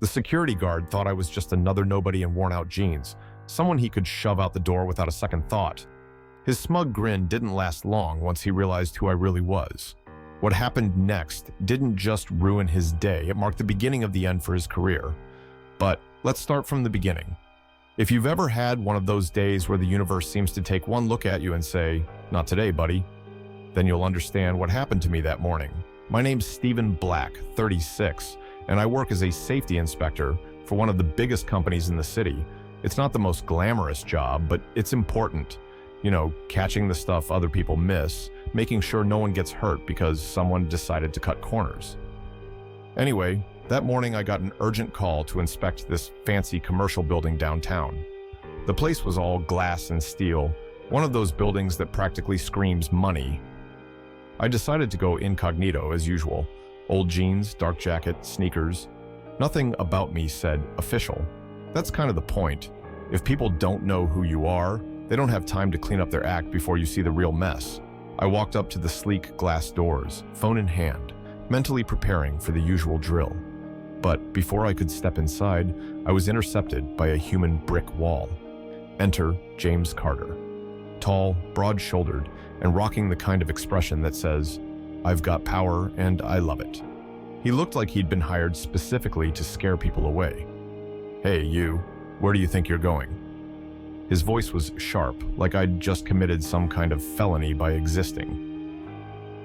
The security guard thought I was just another nobody in worn-out jeans, someone he could shove out the door without a second thought. His smug grin didn't last long once he realized who I really was. What happened next didn't just ruin his day, it marked the beginning of the end for his career. But let's start from the beginning. If you've ever had one of those days where the universe seems to take one look at you and say, "Not today, buddy," then you'll understand what happened to me that morning. My name's Stephen Black, 36, and I work as a safety inspector for one of the biggest companies in the city. It's not the most glamorous job, but it's important. You know, catching the stuff other people miss, making sure no one gets hurt because someone decided to cut corners. Anyway, that morning I got an urgent call to inspect this fancy commercial building downtown. The place was all glass and steel, one of those buildings that practically screams money. I decided to go incognito as usual. Old jeans, dark jacket, sneakers. Nothing about me said official. That's kind of the point. If people don't know who you are, they don't have time to clean up their act before you see the real mess. I walked up to the sleek glass doors, phone in hand, mentally preparing for the usual drill. But before I could step inside, I was intercepted by a human brick wall. Enter James Carter. Tall, broad-shouldered, and rocking the kind of expression that says, "I've got power and I love it." He looked like he'd been hired specifically to scare people away. "Hey, you, where do you think you're going?" His voice was sharp, like I'd just committed some kind of felony by existing.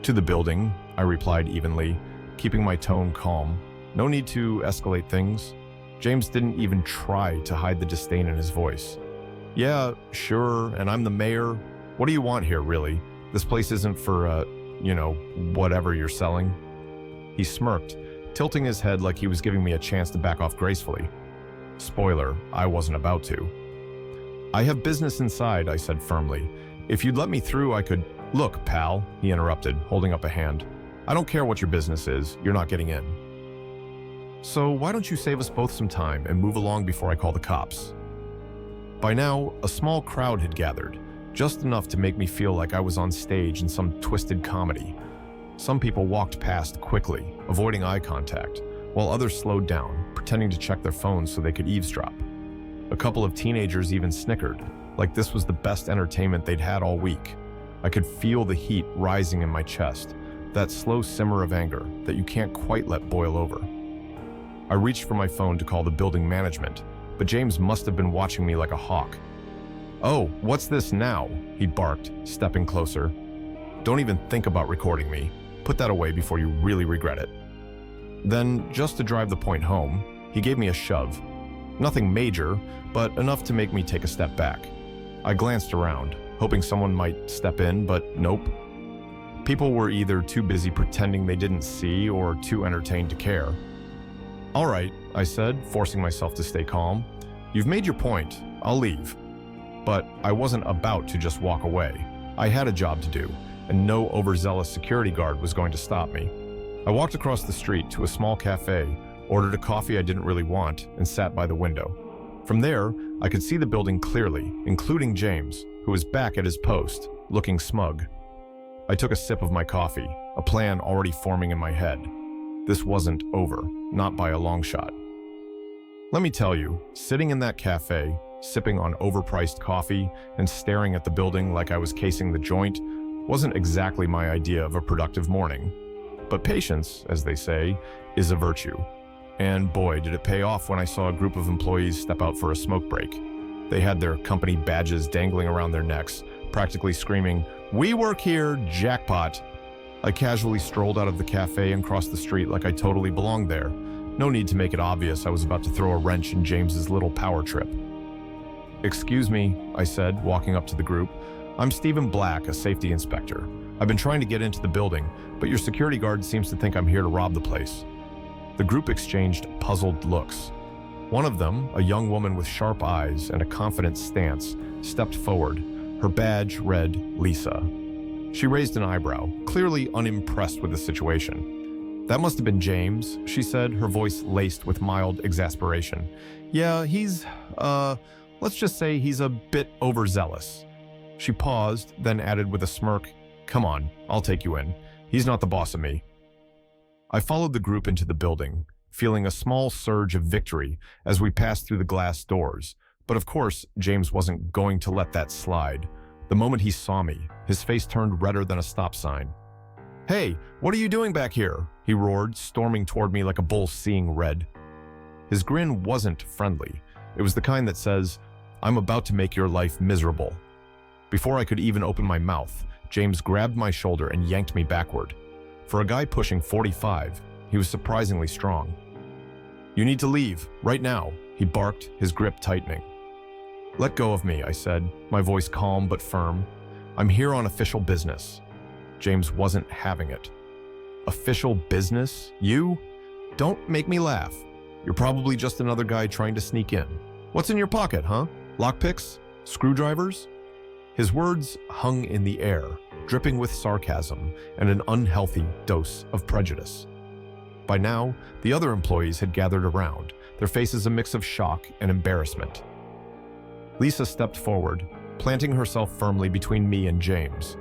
"To the building," I replied evenly, keeping my tone calm. No need to escalate things. James didn't even try to hide the disdain in his voice. "Yeah, sure, and I'm the mayor. What do you want here, really? This place isn't for, whatever you're selling." He smirked, tilting his head like he was giving me a chance to back off gracefully. Spoiler, I wasn't about to. "I have business inside," I said firmly. "If you'd let me through, I could—" "Look, pal," he interrupted, holding up a hand. "I don't care what your business is, you're not getting in. So why don't you save us both some time and move along before I call the cops?" By now, a small crowd had gathered, just enough to make me feel like I was on stage in some twisted comedy. Some people walked past quickly, avoiding eye contact, while others slowed down, pretending to check their phones so they could eavesdrop. A couple of teenagers even snickered, like this was the best entertainment they'd had all week. I could feel the heat rising in my chest, that slow simmer of anger that you can't quite let boil over. I reached for my phone to call the building management, but James must have been watching me like a hawk. "Oh, what's this now?" he barked, stepping closer. "Don't even think about recording me. Put that away before you really regret it." Then, just to drive the point home, he gave me a shove. Nothing major, but enough to make me take a step back. I glanced around, hoping someone might step in, but nope. People were either too busy pretending they didn't see or too entertained to care. "All right," I said, forcing myself to stay calm. "You've made your point. I'll leave." But I wasn't about to just walk away. I had a job to do, and no overzealous security guard was going to stop me. I walked across the street to a small cafe, ordered a coffee I didn't really want, and sat by the window. From there, I could see the building clearly, including James, who was back at his post, looking smug. I took a sip of my coffee, a plan already forming in my head. This wasn't over, not by a long shot. Let me tell you, sitting in that cafe, sipping on overpriced coffee and staring at the building like I was casing the joint, wasn't exactly my idea of a productive morning. But patience, as they say, is a virtue. And boy, did it pay off when I saw a group of employees step out for a smoke break. They had their company badges dangling around their necks, practically screaming, "We work here, jackpot!" I casually strolled out of the cafe and crossed the street like I totally belonged there. No need to make it obvious I was about to throw a wrench in James's little power trip. "Excuse me," I said, walking up to the group. "I'm Stephen Black, a safety inspector. I've been trying to get into the building, but your security guard seems to think I'm here to rob the place." The group exchanged puzzled looks. One of them, a young woman with sharp eyes and a confident stance, stepped forward. Her badge read Lisa. She raised an eyebrow, clearly unimpressed with the situation. "That must have been James," she said, her voice laced with mild exasperation. "Yeah, let's just say he's a bit overzealous." She paused, then added with a smirk, "Come on, I'll take you in. He's not the boss of me." I followed the group into the building, feeling a small surge of victory as we passed through the glass doors. But of course, James wasn't going to let that slide. The moment he saw me, his face turned redder than a stop sign. "Hey, what are you doing back here?" he roared, storming toward me like a bull seeing red. His grin wasn't friendly. It was the kind that says, "I'm about to make your life miserable." Before I could even open my mouth, James grabbed my shoulder and yanked me backward. For a guy pushing 45, he was surprisingly strong. "You need to leave, right now," he barked, his grip tightening. "Let go of me," I said, my voice calm but firm. "I'm here on official business." James wasn't having it. "Official business? You? Don't make me laugh. You're probably just another guy trying to sneak in. What's in your pocket, huh? Lockpicks? Screwdrivers?" His words hung in the air, dripping with sarcasm and an unhealthy dose of prejudice. By now, the other employees had gathered around, their faces a mix of shock and embarrassment. Lisa stepped forward, planting herself firmly between me and James.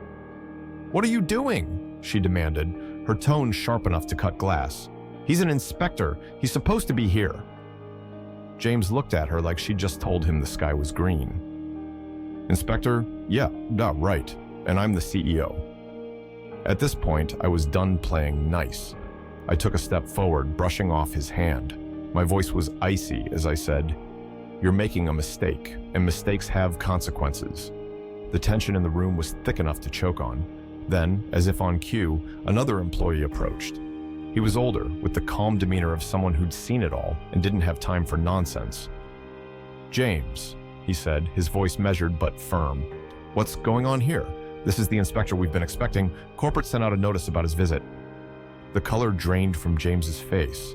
"What are you doing?" she demanded, her tone sharp enough to cut glass. "He's an inspector. He's supposed to be here." James looked at her like she'd just told him the sky was green. "Inspector? Yeah, right. And I'm the CEO." At this point, I was done playing nice. I took a step forward, brushing off his hand. My voice was icy as I said, "You're making a mistake, and mistakes have consequences." The tension in the room was thick enough to choke on. Then, as if on cue, another employee approached. He was older, with the calm demeanor of someone who'd seen it all and didn't have time for nonsense. "James," he said, his voice measured but firm. "What's going on here? This is the inspector we've been expecting. Corporate sent out a notice about his visit." The color drained from James's face.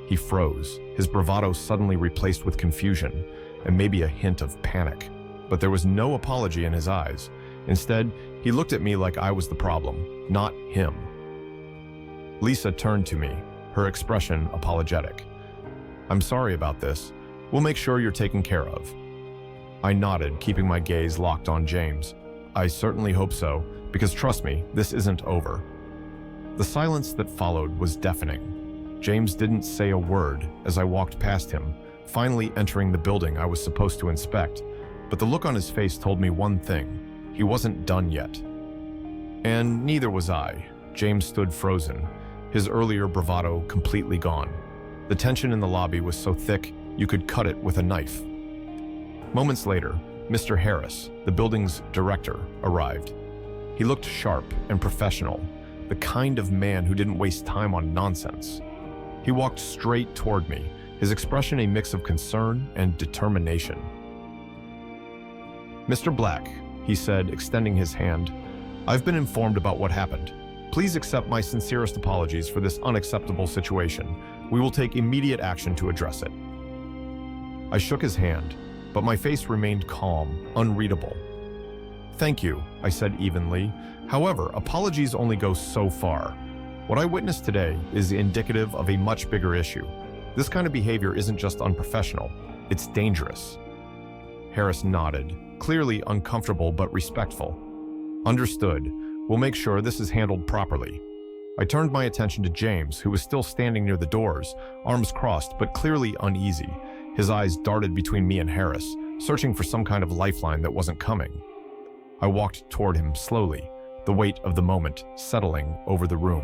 He froze, his bravado suddenly replaced with confusion and maybe a hint of panic. But there was no apology in his eyes. Instead, he looked at me like I was the problem, not him. Lisa turned to me, her expression apologetic. "I'm sorry about this. We'll make sure you're taken care of." I nodded, keeping my gaze locked on James. "I certainly hope so, because trust me, this isn't over." The silence that followed was deafening. James didn't say a word as I walked past him, finally entering the building I was supposed to inspect, but the look on his face told me one thing: he wasn't done yet. And neither was I. James stood frozen, his earlier bravado completely gone. The tension in the lobby was so thick you could cut it with a knife. Moments later, Mr. Harris, the building's director, arrived. He looked sharp and professional, the kind of man who didn't waste time on nonsense. He walked straight toward me, his expression a mix of concern and determination. "Mr. Black," he said, extending his hand, "I've been informed about what happened. Please accept my sincerest apologies for this unacceptable situation. We will take immediate action to address it." I shook his hand, but my face remained calm, unreadable. "Thank you," I said evenly. "However, apologies only go so far. What I witnessed today is indicative of a much bigger issue. This kind of behavior isn't just unprofessional, it's dangerous." Harris nodded, clearly uncomfortable but respectful. "Understood. We'll make sure this is handled properly." I turned my attention to James, who was still standing near the doors, arms crossed but clearly uneasy. His eyes darted between me and Harris, searching for some kind of lifeline that wasn't coming. I walked toward him slowly, the weight of the moment settling over the room.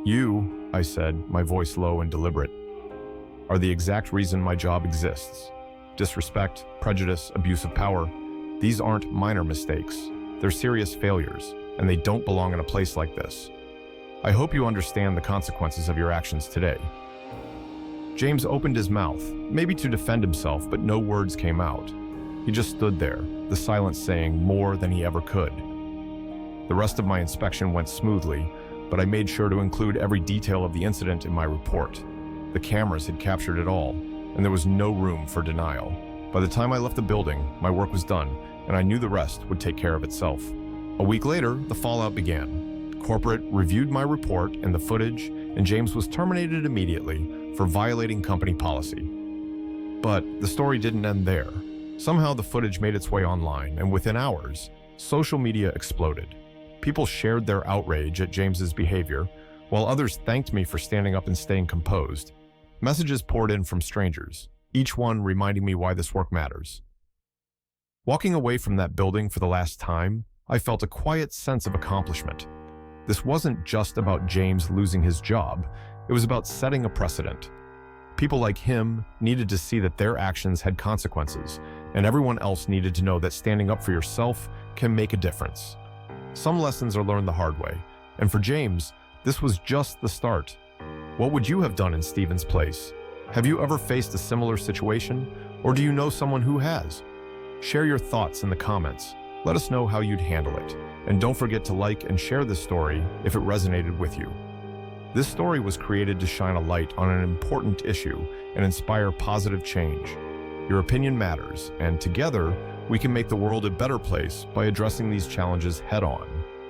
"You," I said, my voice low and deliberate, "are the exact reason my job exists. Disrespect, prejudice, abuse of power, these aren't minor mistakes. They're serious failures, and they don't belong in a place like this. I hope you understand the consequences of your actions today." James opened his mouth, maybe to defend himself, but no words came out. He just stood there, the silence saying more than he ever could. The rest of my inspection went smoothly, but I made sure to include every detail of the incident in my report. The cameras had captured it all, and there was no room for denial. By the time I left the building, my work was done, and I knew the rest would take care of itself. A week later, the fallout began. Corporate reviewed my report and the footage, and James was terminated immediately for violating company policy. But the story didn't end there. Somehow the footage made its way online, and within hours, social media exploded. People shared their outrage at James's behavior, while others thanked me for standing up and staying composed. Messages poured in from strangers, each one reminding me why this work matters. Walking away from that building for the last time, I felt a quiet sense of accomplishment. This wasn't just about James losing his job, it was about setting a precedent. People like him needed to see that their actions had consequences, and everyone else needed to know that standing up for yourself can make a difference. Some lessons are learned the hard way, and for James, this was just the start. What would you have done in Stephen's place? Have you ever faced a similar situation, or do you know someone who has? Share your thoughts in the comments. Let us know how you'd handle it. And don't forget to like and share this story if it resonated with you. This story was created to shine a light on an important issue and inspire positive change. Your opinion matters, and together, we can make the world a better place by addressing these challenges head-on.